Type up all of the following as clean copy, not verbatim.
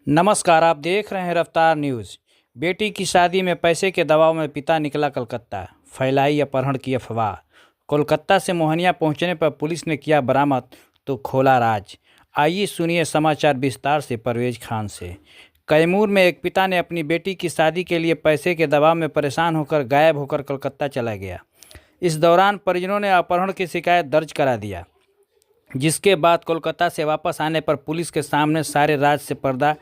नमस्कार, आप देख रहे हैं रफ्तार न्यूज़। बेटी की शादी में पैसे के दबाव में पिता निकला कलकत्ता, फैलाई अपहरण की अफवाह। कोलकाता से मोहनिया पहुंचने पर पुलिस ने किया बरामद तो खोला राज। आइए सुनिए समाचार विस्तार से। परवेज खान से। कैमूर में एक पिता ने अपनी बेटी की शादी के लिए पैसे के दबाव में परेशान होकर गायब होकर कोलकाता चला गया। इस दौरान परिजनों ने अपहरण की शिकायत दर्ज करा दिया, जिसके बाद कोलकाता से वापस आने पर पुलिस के सामने सारे राज से पर्दा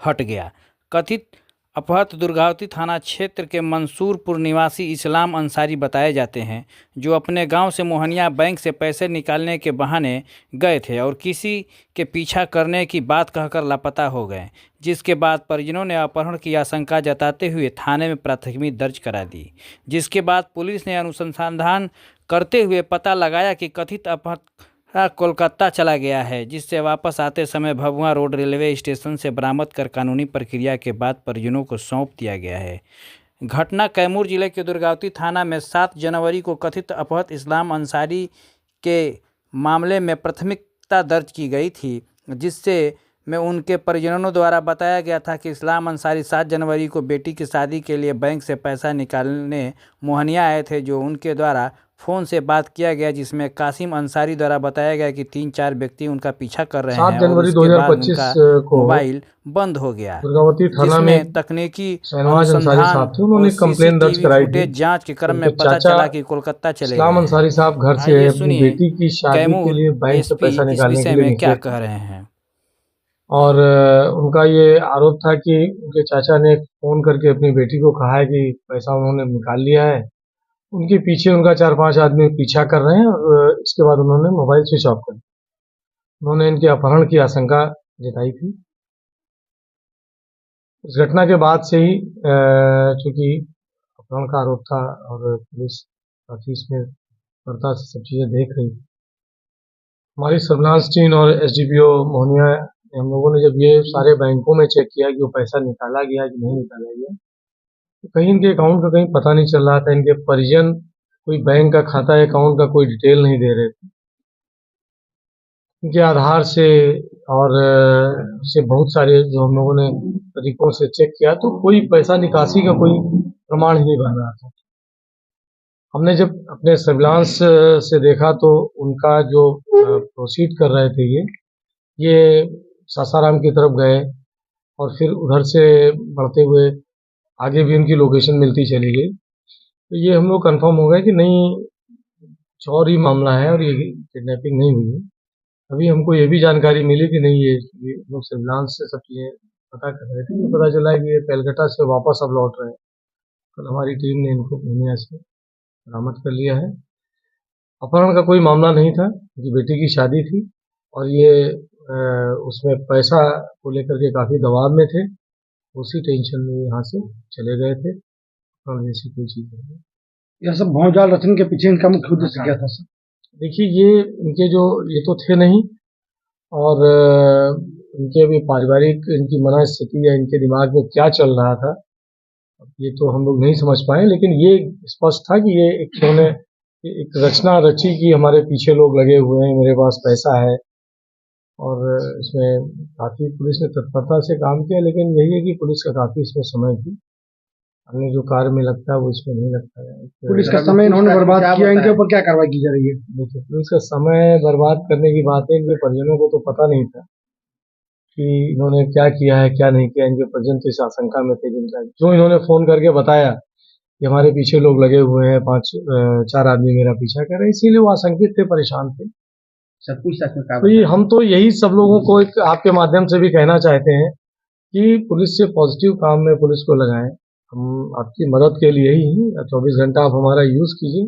हट गया। कथित अपहृत दुर्गावती थाना क्षेत्र के मंसूरपुर निवासी इस्लाम अंसारी बताए जाते हैं, जो अपने गांव से मोहनिया बैंक से पैसे निकालने के बहाने गए थे और किसी के पीछा करने की बात कहकर लापता हो गए, जिसके बाद परिजनों ने अपहरण की आशंका जताते हुए थाने में प्राथमिकी दर्ज करा दी। जिसके बाद पुलिस ने अनुसंधान करते हुए पता लगाया कि कथित अपहृत कोलकाता चला गया है, जिससे वापस आते समय भभुआ रोड रेलवे स्टेशन से बरामद कर कानूनी प्रक्रिया के बाद परिजनों को सौंप दिया गया है। घटना कैमूर जिले के दुर्गावती थाना में 7 जनवरी को कथित अपहृत इस्लाम अंसारी के मामले में प्राथमिकता दर्ज की गई थी, जिससे में उनके परिजनों द्वारा बताया गया था कि इस्लाम अंसारी 7 जनवरी को बेटी की शादी के लिए बैंक से पैसा निकालने मोहनिया आए थे, जो उनके द्वारा फ़ोन से बात किया गया, जिसमें कासिम अंसारी द्वारा बताया गया कि 3-4 व्यक्ति उनका पीछा कर रहे हैं 7 और जनवरी उसके बाद 2025 उनका को मोबाइल बंद हो गया, दुर्गावती थाना में जिसमें तकनीकी शहनवाज अंसारी अनुसंधान साहब थे। और उन्होंने कंप्लेन दर्ज सीसीटीवी कराई थी। फुटेज जांच के क्रम में उनके पता चाचा चला कि कोलकाता चले इस्लाम गए हैं। अंसारी साहब घर से आइए अपनी सुनिए बेटी की शादी के कैमूर लिए बैंक से एसपी पैसा इस निकालने के विषय लिए में क्या निकले थे कह रहे हैं। और उनका ये आरोप था कि उनके चाचा ने फोन करके अपनी बेटी को कहा है कि पैसा उन्होंने निकाल लिया है। उनके पीछे उनका 4-5 आदमी पीछा कर रहे हैं और इसके बाद उन्होंने मोबाइल स्विच ऑफ कर दिया। उन्होंने इनके अपहरण की आशंका जताई थी। इस घटना के बाद से ही चूंकि अपहरण का आरोप था और पुलिस काफी इसमें करता से सब चीजें देख रही थी, हमारी सर्विलांस टीम और एसडीपीओ मोहनिया हम लोगों ने जब ये सारे बैंकों में चेक किया कि वो पैसा निकाला गया कि नहीं निकाला गया, तो कहीं इनके अकाउंट का कहीं पता नहीं चल रहा था। इनके परिजन कोई बैंक का खाता अकाउंट का कोई डिटेल नहीं दे रहे थे। इनके आधार से और से बहुत सारे जो हम लोगों ने तरीकों से चेक किया, तो कोई पैसा निकासी का कोई प्रमाण ही नहीं बन रहा था। हमने जब अपने सर्विलांस से देखा तो उनका जो प्रोसीड कर रहे थे ये सासाराम की तरफ गए और फिर उधर से बढ़ते हुए आगे भी उनकी लोकेशन मिलती चली गई। तो ये हम लोग कंफर्म हो गए कि नहीं, कुछ और ही मामला है और ये किडनैपिंग नहीं हुई है। अभी हमको ये भी जानकारी मिली कि नहीं, ये लोग सर्विलांस से सब चीज़ें पता कर रहे थे। पता चला कि ये कलकत्ता से वापस अब लौट रहे हैं। कल हमारी टीम ने इनको पूर्णिया से बरामद कर लिया है। अपहरण का कोई मामला नहीं था, उनकी बेटी की शादी थी और ये उसमें पैसा को लेकर के काफ़ी दबाव में थे। उसी टेंशन में यहाँ से चले गए थे। अपहरण जैसी कोई चीज़ नहीं। यह सब भौजाल रचन के पीछे इनका मुख्य उद्देश्य क्या था सर? देखिए, ये तो थे नहीं और इनके अभी पारिवारिक इनकी मनःस्थिति या इनके दिमाग में क्या चल रहा था, ये तो हम लोग नहीं समझ पाए। लेकिन ये स्पष्ट था कि ये एक रचना रची कि हमारे पीछे लोग लगे हुए हैं, मेरे पास पैसा है। और इसमें काफ़ी पुलिस ने तत्परता से काम किया, लेकिन यही है कि पुलिस का काफ़ी इसमें समय भी अन्य जो कार्य में लगता है वो इसमें नहीं लगता है। पुलिस का समय इन्होंने बर्बाद किया, इनके ऊपर क्या कार्रवाई की जा रही है? देखिए, पुलिस का समय बर्बाद करने की बात है, इनके परिजनों को तो पता नहीं था कि इन्होंने क्या किया है क्या नहीं किया। इनके परिजन तो इस आशंका में थे। जिनका जो इन्होंने फोन करके बताया कि हमारे पीछे लोग लगे हुए हैं, 4 आदमी मेरा पीछा कर रहे हैं, इसीलिए वो आशंकित थे, परेशान थे। सब कुछ तो ये हम तो यही सब लोगों को एक आपके माध्यम से भी कहना चाहते हैं कि पुलिस से पॉजिटिव काम में पुलिस को लगाएं। हम आपकी मदद के लिए ही हैं। 24 घंटा आप हमारा यूज कीजिए,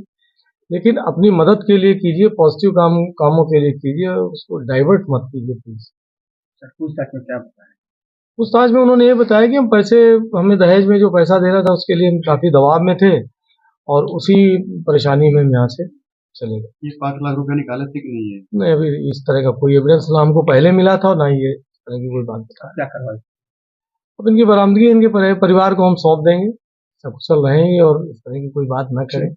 लेकिन अपनी मदद के लिए कीजिए, पॉजिटिव कामों के लिए कीजिए, उसको डाइवर्ट मत कीजिए प्लीज। पूछताछ में क्या बताया? पूछताछ में उन्होंने ये बताया कि हमें दहेज में जो पैसा देना था उसके लिए हम काफी दबाव में थे और उसी परेशानी में हम यहाँ से चले गए। ये 5 लाख रुपए निकाले थे कि नहीं? नहीं, अभी इस तरह का कोई एविडेंस ना हमको पहले मिला था और ना ही ये इस तरह की कोई बात बताया। क्या करवाई? अब इनकी बरामदगी इनके परिवार को हम सौंप देंगे, सब कुशल रहेंगे और इस तरह की कोई बात न करें।